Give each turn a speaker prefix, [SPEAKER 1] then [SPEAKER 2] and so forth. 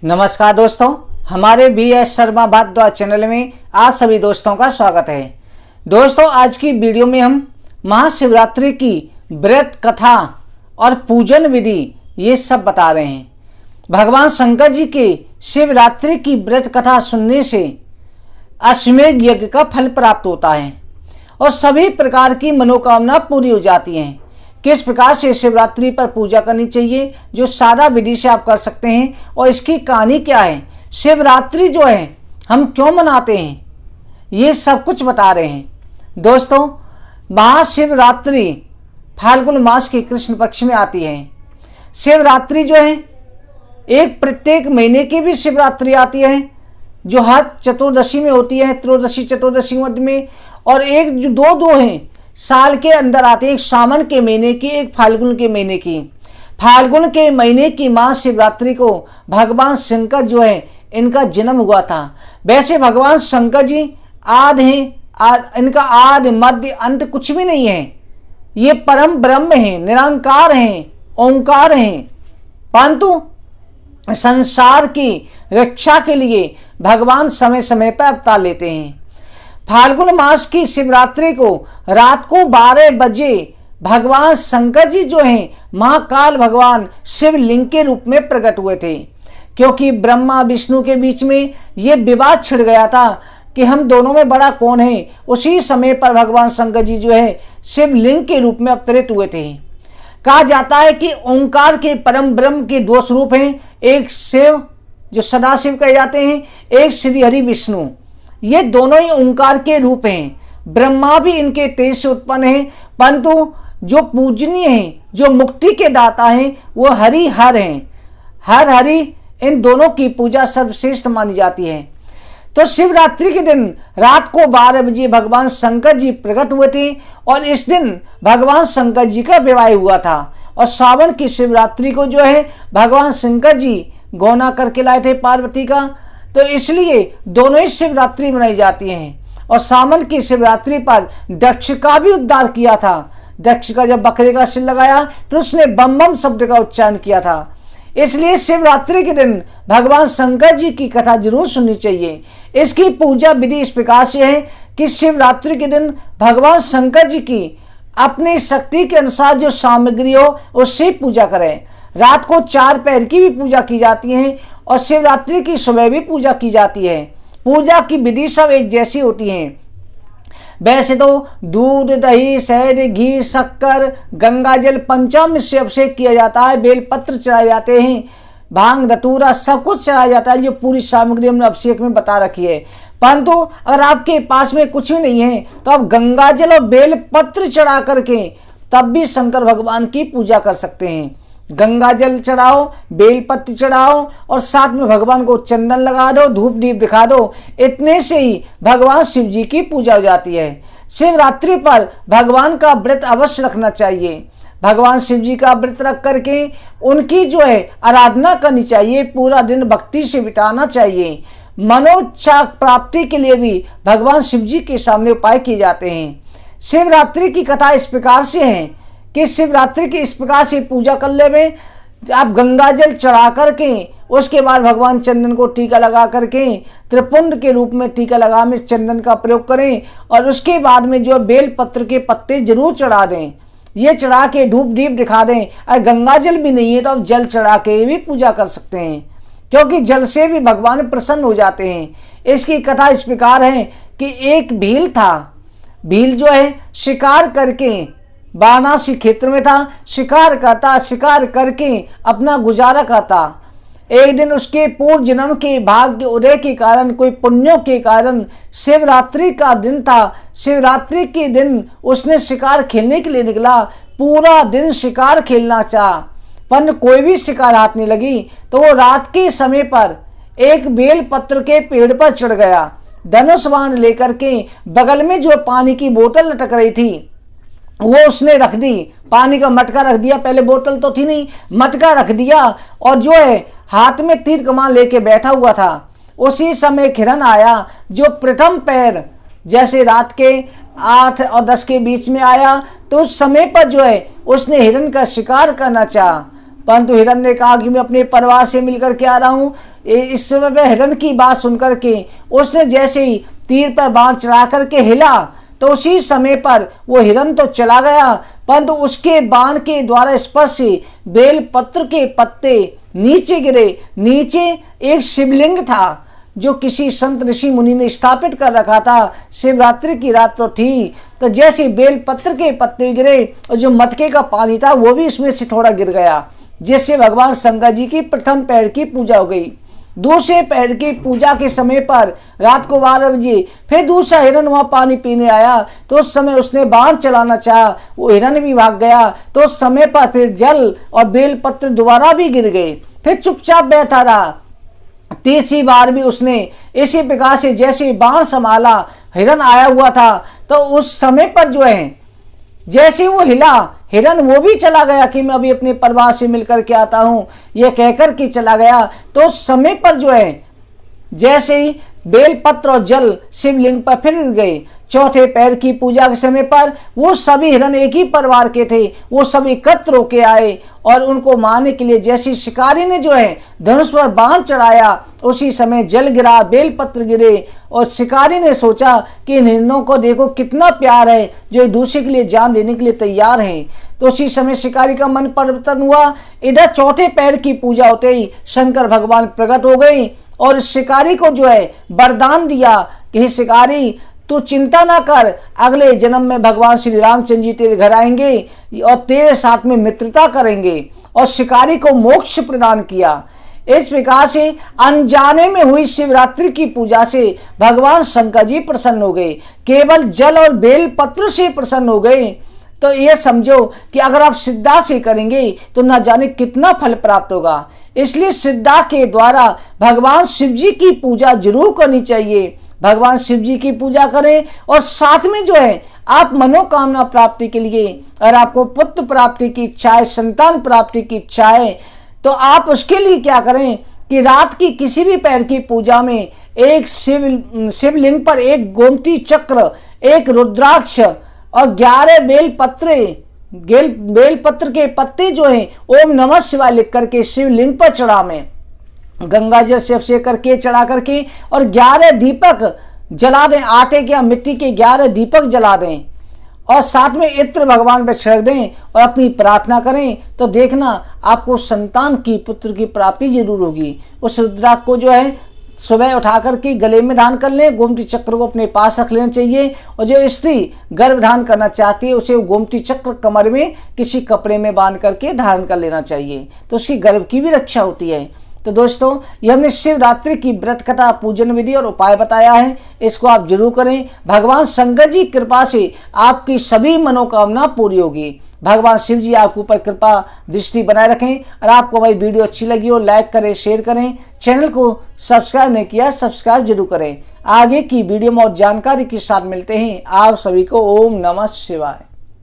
[SPEAKER 1] नमस्कार दोस्तों, हमारे BS शर्मा भारद्वाज चैनल में आज सभी दोस्तों का स्वागत है। दोस्तों, आज की वीडियो में हम महाशिवरात्रि की व्रत कथा और पूजन विधि ये सब बता रहे हैं। भगवान शंकर जी के शिवरात्रि की व्रत कथा सुनने से अश्वमेध यज्ञ का फल प्राप्त होता है और सभी प्रकार की मनोकामना पूरी हो जाती हैं। किस प्रकार से शिवरात्रि पर पूजा करनी चाहिए, जो सादा विधि से आप कर सकते हैं, और इसकी कहानी क्या है, शिवरात्रि जो है हम क्यों मनाते हैं, ये सब कुछ बता रहे हैं। दोस्तों, महाशिवरात्रि फाल्गुन मास के कृष्ण पक्ष में आती है। शिवरात्रि जो है एक प्रत्येक महीने की भी शिवरात्रि आती है, जो हर चतुर्दशी में होती है, त्रयोदशी चतुर्दशी मध्य में, और एक जो दो हैं साल के अंदर आते हैं, एक सावन के महीने की, एक फाल्गुन के महीने की। फाल्गुन के महीने की महाशिवरात्रि को भगवान शंकर जो है इनका जन्म हुआ था। वैसे भगवान शंकर जी आदि हैं, इनका आदि मध्य अंत कुछ भी नहीं है। ये परम ब्रह्म हैं, निरंकार हैं, ओंकार हैं, परंतु संसार की रक्षा के लिए भगवान समय समय पर अवतार लेते हैं। फाल्गुन मास की शिवरात्रि को रात को 12 बजे भगवान शंकर जी जो हैं महाकाल भगवान शिवलिंग के रूप में प्रकट हुए थे, क्योंकि ब्रह्मा विष्णु के बीच में ये विवाद छिड़ गया था कि हम दोनों में बड़ा कौन है। उसी समय पर भगवान शंकर जी जो है शिवलिंग के रूप में अवतरित हुए थे। कहा जाता है कि ओंकार के परम ब्रह्म के दो स्वरूप हैं, एक शिव जो सदाशिव कहे जाते हैं, एक श्री हरि विष्णु। ये दोनों ही ओंकार के रूप हैं। ब्रह्मा भी इनके तेज से उत्पन्न है, परंतु जो पूजनीय हैं, जो मुक्ति के दाता हैं, वो हरि हर हैं। हर हरि इन दोनों की पूजा सर्वश्रेष्ठ मानी जाती है। तो शिवरात्रि के दिन रात को 12 बजे भगवान शंकर जी प्रकट हुए थे और इस दिन भगवान शंकर जी का विवाह हुआ था। और सावन की शिवरात्रि को जो है भगवान शंकर जी गौना करके लाए थे पार्वती का, तो इसलिए दोनों ही शिवरात्रि मनाई जाती हैं। और सावन की शिवरात्रि पर दक्ष का भी उद्धार किया था। दक्ष का जब बकरे का सिर लगाया फिर उसने बम बम शब्द का उच्चारण किया था। इसलिए शिवरात्रि के दिन भगवान शंकर जी की कथा जरूर सुननी चाहिए। इसकी पूजा विधि इस प्रकार से है कि शिवरात्रि के दिन भगवान शंकर जी की अपनी शक्ति के अनुसार जो सामग्री हो उससे पूजा करें। रात को 4 पहर की भी पूजा की जाती है और शिवरात्रि की सुबह भी पूजा की जाती है। पूजा की विधि सब एक जैसी होती है। वैसे तो दूध, दही, शहद, घी, शक्कर, गंगाजल, पंचामृत से अभिषेक किया जाता है, बेलपत्र चढ़ाए जाते हैं, भांग धतूरा सब कुछ चढ़ाया जाता है, जो पूरी सामग्री हमने अभिषेक में बता रखी है। परंतु अगर आपके पास में कुछ भी नहीं है तो आप गंगाजल और बेलपत्र चढ़ा करके तब भी शंकर भगवान की पूजा कर सकते हैं। गंगा जल चढ़ाओ, बेलपत्र चढ़ाओ और साथ में भगवान को चंदन लगा दो, धूप दीप दिखा दो, इतने से ही भगवान शिव जी की पूजा हो जाती है। शिवरात्रि पर भगवान का व्रत अवश्य रखना चाहिए। भगवान शिव जी का व्रत रख करके उनकी जो है आराधना करनी चाहिए, पूरा दिन भक्ति से बिताना चाहिए। मनोच्चा प्राप्ति के लिए भी भगवान शिव जी के सामने उपाय किए जाते हैं। शिवरात्रि की कथा इस प्रकार से है कि शिवरात्रि की इस प्रकार से पूजा कर ले में आप गंगा जल चढ़ा करके उसके बाद भगवान चंदन को टीका लगा करके त्रिपुंड के रूप में टीका लगा में चंदन का प्रयोग करें और उसके बाद में जो बेल पत्र के पत्ते जरूर चढ़ा दें। ये चढ़ा के धूप दीप दिखा दें। अगर गंगा जल भी नहीं है तो आप जल चढ़ा के भी पूजा कर सकते हैं, क्योंकि जल से भी भगवान प्रसन्न हो जाते हैं। इसकी कथा इस प्रकार है कि एक भील था। भील जो है शिकार करके वाराणसी क्षेत्र में था, शिकार करके अपना गुजारा करता। एक दिन उसके पूर्व जन्म के भाग्य उदय के कारण, कोई पुण्यों के कारण शिवरात्रि का दिन था। शिवरात्रि के दिन उसने शिकार खेलने के लिए निकला। पूरा दिन शिकार खेलना चाहा, पर कोई भी शिकार हाथ नहीं लगी। तो वो रात के समय पर एक बेल पत्र के पेड़ पर चढ़ गया। धनुष बाण लेकर के बगल में जो पानी की बोतल लटक रही थी वो उसने रख दी, पानी का मटका रख दिया। पहले बोतल तो थी नहीं, मटका रख दिया और जो है हाथ में तीर कमान लेके बैठा हुआ था। उसी समय एक हिरन आया जो प्रथम पैर जैसे रात के 8 और 10 के बीच में आया, तो उस समय पर जो है उसने हिरन का शिकार करना चाहा, परंतु हिरन ने कहा कि मैं अपने परिवार से मिलकर के आ रहा हूँ, इस समय पे हिरण की बात सुनकर के उसने जैसे ही तीर पर बाण चढ़ा करके हिला तो उसी समय पर वो हिरण तो चला गया, परंतु उसके बाण के द्वारा स्पर्श से बेल पत्र के पत्ते नीचे गिरे। नीचे एक शिवलिंग था जो किसी संत ऋषि मुनि ने स्थापित कर रखा था। शिवरात्रि की रात तो थी, तो जैसे बेल पत्र के पत्ते गिरे और जो मटके का पानी था वो भी इसमें से थोड़ा गिर गया, जिससे भगवान शंकर जी की प्रथम पैर की पूजा हो गई। दूसरे पैर की पूजा के समय पर रात को 12 बजे फिर दूसरा हिरण वहां पानी पीने आया, तो उस समय उसने बाण चलाना चाहा, वो हिरण भी भाग गया। तो उस समय पर फिर जल और बेलपत्र दोबारा भी गिर गए। फिर चुपचाप बैठा रहा। तीसरी बार भी उसने इसी प्रकार से जैसे बाण संभाला, हिरण आया हुआ था, तो उस समय पर जो है जैसे वो हिला हिरण वो भी चला गया कि मैं अभी अपने परिवार से मिलकर के आता हूं, ये कहकर के चला गया। तो उस समय पर जो है जैसे ही बेलपत्र और जल शिवलिंग पर फिर गए। चौथे पैर की पूजा के समय पर वो सभी हिरण एक ही परिवार के थे, वो सब एकत्र होके आए और उनको मारने के लिए जैसे शिकारी ने जो है धनुष पर बाण चढ़ाया, उसी समय जल गिरा, बेलपत्र गिरे और शिकारी ने सोचा कि इन हिरणों को देखो कितना प्यार है, जो एक दूसरे के लिए जान देने के लिए तैयार हैं। तो उसी समय शिकारी का मन परिवर्तन हुआ। इधर चौथे पैर की पूजा होते ही शंकर भगवान प्रकट हो गए और शिकारी को जो है वरदान दिया कि हे शिकारी, तू चिंता ना कर, अगले जन्म में भगवान श्री रामचंद्र जी तेरे घर आएंगे और तेरे साथ में मित्रता करेंगे, और शिकारी को मोक्ष प्रदान किया। इस प्रकार से अनजाने में हुई शिवरात्रि की पूजा से भगवान शंकर जी प्रसन्न हो गए, केवल जल और बेल पत्र से प्रसन्न हो गए। तो ये समझो कि अगर आप श्रद्धा से करेंगे तो न जाने कितना फल प्राप्त होगा। इसलिए श्रद्धा के द्वारा भगवान शिव जी की पूजा जरूर करनी चाहिए। भगवान शिव जी की पूजा करें और साथ में जो है आप मनोकामना प्राप्ति के लिए, अगर आपको पुत्र प्राप्ति की इच्छा है, संतान प्राप्ति की इच्छा है, तो आप उसके लिए क्या करें कि रात की किसी भी पैर की पूजा में एक शिवलिंग पर एक गोमती चक्र, एक रुद्राक्ष और 11 बेलपत्र के पत्ते जो हैं ओम नमः शिवाय लिख करके शिवलिंग पर चढ़ा में गंगा जल से अभिषेक करके चढ़ा करके और 11 दीपक जला दें। आटे के या मिट्टी के 11 दीपक जला दें और साथ में इत्र भगवान पर छिड़क दें और अपनी प्रार्थना करें, तो देखना आपको संतान की, पुत्र की प्राप्ति जरूर होगी। उस रुद्राक्ष को जो है सुबह उठा करके गले में धारण कर लें, गोमती चक्र को अपने पास रख लेना चाहिए। और जो स्त्री गर्भ धारण करना चाहती है उसे गोमती चक्र कमर में किसी कपड़े में बांध करके धारण कर लेना चाहिए, तो उसकी गर्भ की भी रक्षा होती है। तो दोस्तों, ये हमने शिवरात्रि की व्रत कथा, पूजन विधि और उपाय बताया है, इसको आप जरूर करें। भगवान शंकर जी कृपा से आपकी सभी मनोकामना पूरी होगी। भगवान शिव जी आपके ऊपर कृपा दृष्टि बनाए रखें। और आपको हमारी वीडियो अच्छी लगी हो, लाइक करें, शेयर करें। चैनल को सब्सक्राइब नहीं किया, सब्सक्राइब जरूर करें। आगे की वीडियो में और जानकारी के साथ मिलते हैं। आप सभी को ओम नमः शिवाय।